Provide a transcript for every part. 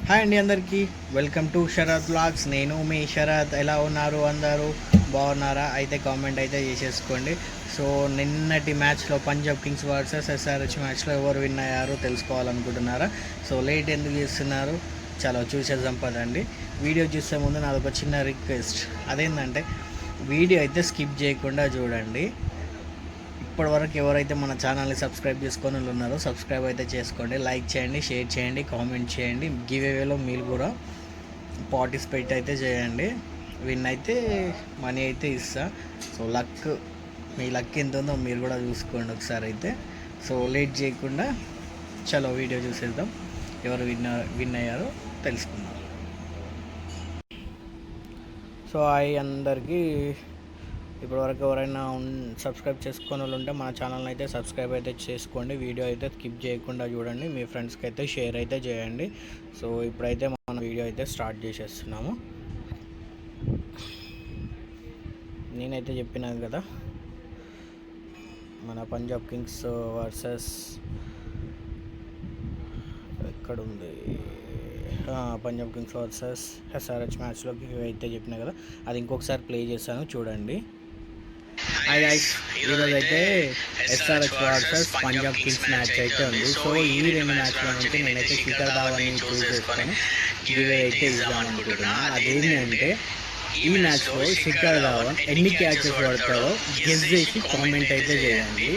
Hi అండి అందరికీ. Welcome to Sharath blogs. నేను మీ శరత్. ఎలా ఉన్నారు అందరూ? బాగున్నారా? అయితే కామెంట్ అయితే చేసేసుకోండి. సో నిన్నటి మ్యాచ్లో పంజాబ్ కింగ్స్ వర్సెస్ ఎస్ఆర్హెచ్ మ్యాచ్లో ఎవరు విన్ అయ్యారో తెలుసుకోవాలనుకుంటున్నారా? సో లేట్ ఎందుకు చేస్తున్నారు? చాలా చూసేద్దాం పదండి. వీడియో చూసే ముందు నాదొక చిన్న రిక్వెస్ట్. అదేంటంటే వీడియో అయితే స్కిప్ చేయకుండా చూడండి. ఇప్పటివరకు ఎవరైతే మన ఛానల్ని సబ్స్క్రైబ్ చేసుకొని ఉన్నారో సబ్స్క్రైబ్ అయితే చేసుకోండి, లైక్ చేయండి, షేర్ చేయండి, కామెంట్ చేయండి. గివ్ అవేలో మీరు కూడా పార్టిసిపేట్ అయితే చేయండి. విన్ అయితే మనీ అయితే ఇస్తా. సో మీ లక్ ఎంత ఉందో మీరు కూడా చూసుకోండి ఒకసారి అయితే. సో లేట్ చేయకుండా చలో వీడియో చూసేద్దాం. ఎవరు విన్ అయ్యారో తెలుసుకుందాం. సో అందరికీ ఇప్పటివరకు ఎవరైనా సబ్స్క్రైబ్ చేసుకునే వాళ్ళు ఉంటే మన ఛానల్ని అయితే సబ్స్క్రైబ్ అయితే చేసుకోండి. వీడియో అయితే స్కిప్ చేయకుండా చూడండి, మీ ఫ్రెండ్స్కి అయితే షేర్ అయితే చేయండి. సో ఇప్పుడైతే మన వీడియో అయితే స్టార్ట్ చేసేస్తున్నాము. నేనైతే చెప్పినాను కదా, మన పంజాబ్ కింగ్స్ వర్సెస్ ఎక్కడుంది, పంజాబ్ కింగ్స్ వర్సెస్ ఎస్ఆర్హెచ్ మ్యాచ్లోకి అయితే చెప్పినా కదా, అది ఇంకొకసారి ప్లే చేశాను చూడండి. హాయ్ గైస్, ఈరోజు అయితే SRH versus Punjab Kings match అయితే ఉంది. సో ఈ రెండు మ్యాచ్ల నుంచి నేనైతే శిఖర్ ధావన్ని చూస్ చేసుకొని గివ్ అయితే ఇద్దామనుకుంటున్నా. అదేంటంటే ఈ మ్యాచ్లో శిఖర్ ధావన్ ఎన్ని క్యాచెస్ పడతారో గెస్ చేసి కామెంట్ అయితే చేయండి.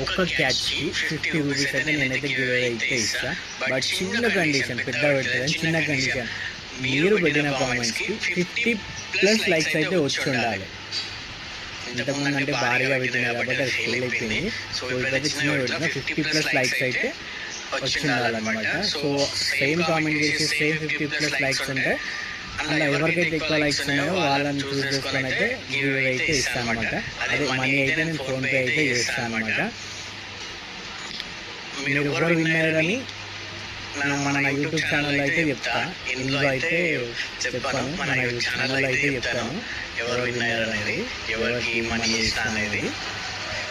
ఒక్క క్యాచ్కి 50 రూపీస్ అయితే నేనైతే గివ్ అయితే ఇస్తా. బట్ చిన్న కండిషన్, పెద్ద పెట్టదని చిన్న కండిషన్, మీరు పెట్టిన కామెంట్స్కి 50+ లైక్స్ అయితే వచ్చి ఉండాలి. ఇంతకుముందు అంటే భారీగా పెట్టినా కాబట్టి అది ఫెయిల్ అయిపోయింది. సో ఇప్పుడైతే చిన్న పెట్టిన 50+ లైక్స్ అయితే వచ్చి ఉండాలన్నమాట. సో సేమ్ కామెంట్ చేసి సేమ్ 50+ లైక్స్ ఉంటే అలా ఎవరికైతే ఎక్కువ లైక్స్ ఉన్నాయో వాళ్ళని చూస్ చేసుకొని అయితే గివ్ అయితే ఇస్తాను అనమాట. అదే మనీ అయితే నేను ఫోన్పే అయితే చేస్తాను అనమాట. మీరు ఎవరు విన్నారని మన యూట్యూబ్ ఛానల్ అయితే చెప్తా. ఇందులో అయితే చెప్పాను, మన యూట్యూబ్ ఛానల్ అయితే చెప్తాను ఎవరు విన్నారు అనేది, ఎవరికి మనీ ఇస్తాను అనేది.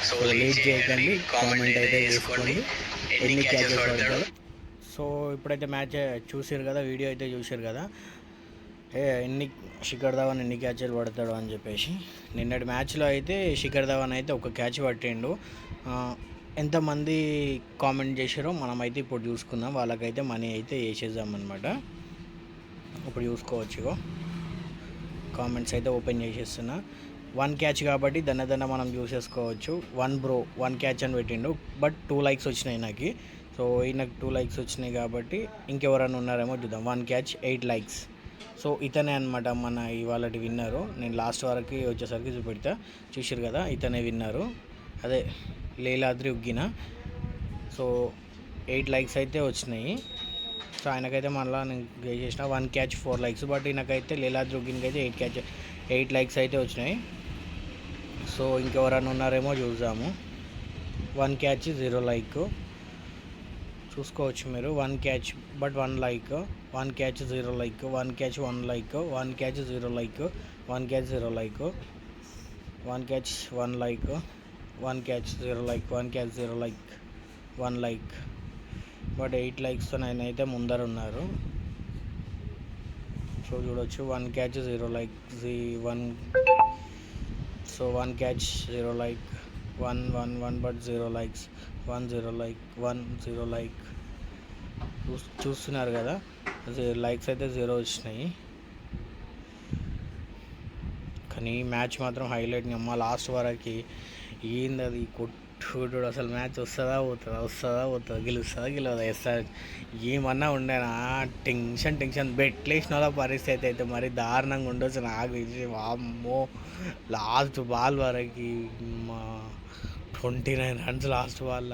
సో లేట్ చేయకండి, కామెంట్ అయితే చేసుకోండి ఎన్ని క్యాచెస్ పడతాడో. సో ఇప్పుడైతే మ్యాచ్ చూసారు కదా, వీడియో అయితే చూసారు కదా, శిఖర్ ధవన్ ఎన్ని క్యాచ్లు పడతాడు అని చెప్పేసి. నిన్నటి మ్యాచ్లో అయితే శిఖర్ ధవన్ అయితే ఒక క్యాచ్ పట్టిండు. ఎంతమంది కామెంట్ చేశారో మనమైతే ఇప్పుడు చూసుకుందాం. వాళ్ళకైతే మనీ అయితే వేసేద్దామన్నమాట. ఇప్పుడు చూసుకోవచ్చు, కామెంట్స్ అయితే ఓపెన్ చేసేస్తున్నా. 1 క్యాచ్ కాబట్టి దన్న మనం చూసేసుకోవచ్చు. 1 క్యాచ్ అని పెట్టిండు, బట్ 2 లైక్స్ వచ్చినాయి నాకు. సో ఈయనకు 2 లైక్స్ వచ్చినాయి కాబట్టి ఇంకెవరైనా ఉన్నారేమో చూద్దాం. 1 క్యాచ్ 8 లైక్స్. సో ఇతనే అనమాట మన ఇవాళ విన్నరు. నేను లాస్ట్ వరకు వచ్చేసరికి చూపెడతా. చూసారు కదా, ఇతనే విన్నరు. అదే లీలాద్రి ఉగ్గిన. సో 8 లైక్స్ అయితే వచ్చినాయి. సో ఆయనకైతే మళ్ళీ నేను చేసిన 1 క్యాచ్ 4 లైక్స్. బట్ ఈయనకైతే లీలాద్రి ఉగ్గినకి అయితే 8 లైక్స్ అయితే వచ్చినాయి. సో ఇంకెవరైనా ఉన్నారేమో చూద్దాము. 1 క్యాచ్ 0 లైక్ చూసుకోవచ్చు మీరు. 1 catch but 1 like. 1 catch 0 like. 1 catch 1 like. 1 catch 0 like. 1 catch 0 like. 1 catch 1 like. 1 catch 0 like. 1 catch 0 like. 1 like. But 8 లైక్స్తో ఆయన అయితే ముందర ఉన్నారు. సో చూడొచ్చు, 1 catch 0 like 1. So 1 catch 0 like. 1 but 0 likes. 1 0 like. 1 0 like. చూస్తున్నారు కదా, likes అయితే 0 వచ్చినాయి. కానీ మ్యాచ్ మాత్రం హైలైట్. అమ్మ లాస్ట్ వరకు ఏంది అది కొట్టుడు, అసలు మ్యాచ్ వస్తుందా పోతుందా, గెలవదా ఎస్ఆర్ ఏమన్నా ఉండేనా. టెన్షన్ బెట్లేసిన వాళ్ళ పరిస్థితి అయితే మరి దారుణంగా ఉండొచ్చు నాకు. వామ్మో, లాస్ట్ బాల్ వరకు 29 రన్స్ లాస్ట్ బాల్.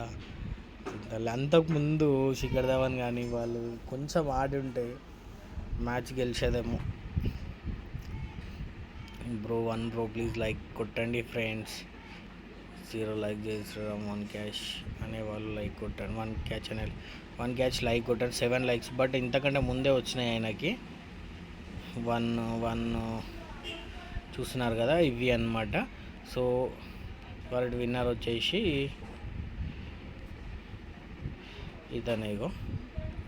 అంతకుముందు శిఖర్ ధవన్ కానీ వాళ్ళు కొంచెం ఆడి ఉంటే మ్యాచ్ గెలిచేదేమో. బ్రో ప్లీజ్ లైక్ కొట్టండి ఫ్రెండ్స్. 0 లైక్ చేస్తాం. 1 క్యాచ్ అనేవాళ్ళు లైక్ కొట్టండి. 1 క్యాచ్ లైక్ కొట్టండి. 7 లైక్స్. బట్ ఇంతకంటే ముందే వచ్చినాయి ఆయనకి. 1 చూస్తున్నారు కదా, ఇవి అన్నమాట. సో వాళ్ళ విన్నర్ వచ్చేసి ఇతనే, ఇగో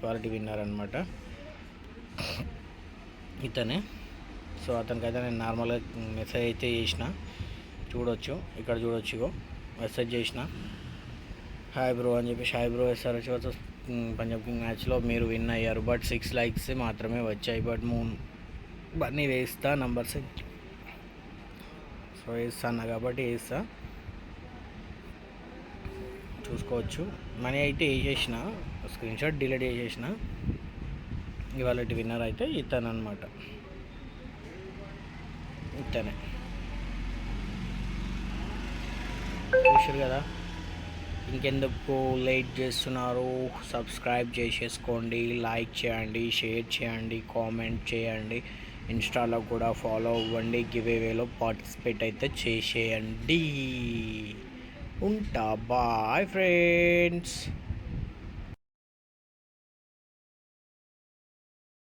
క్వాలిటీ విన్నర్ అనమాట. ఇతనే. సో అతనికైతే నేను నార్మల్గా మెసేజ్ అయితే చేసిన, చూడొచ్చు ఇక్కడ చూడొచ్చు. ఇగో మెసేజ్ చేసిన, హాయ్ బ్రో అని చెప్పేసి. Hi bro, SRH versus Punjab king మ్యాచ్లో మీరు విన్ అయ్యారు, బట్ 6 likes మాత్రమే వచ్చాయి, బట్ బన్నీ వేస్తా నంబర్స్. సో వేస్తాను కాబట్టి వేస్తా, చూసుకోవచ్చు. మనీ అయితే వేసేసిన, స్క్రీన్ షాట్ డిలీట్ చేసేసిన. ఇవాళ విన్నర్ అయితే ఇతను అనమాట, ఇతనే. చూసారు కదా, ఇంకెందుకు లేట్ చేస్తున్నారు? సబ్స్క్రైబ్ చేసేసుకోండి, లైక్ చేయండి, షేర్ చేయండి, కామెంట్ చేయండి, ఇన్స్టాలో కూడా ఫాలో అవ్వండి, గివేవేలో పార్టిసిపేట్ అయితే చేసేయండి. ఉంటా, బాయ్ ఫ్రెండ్స్.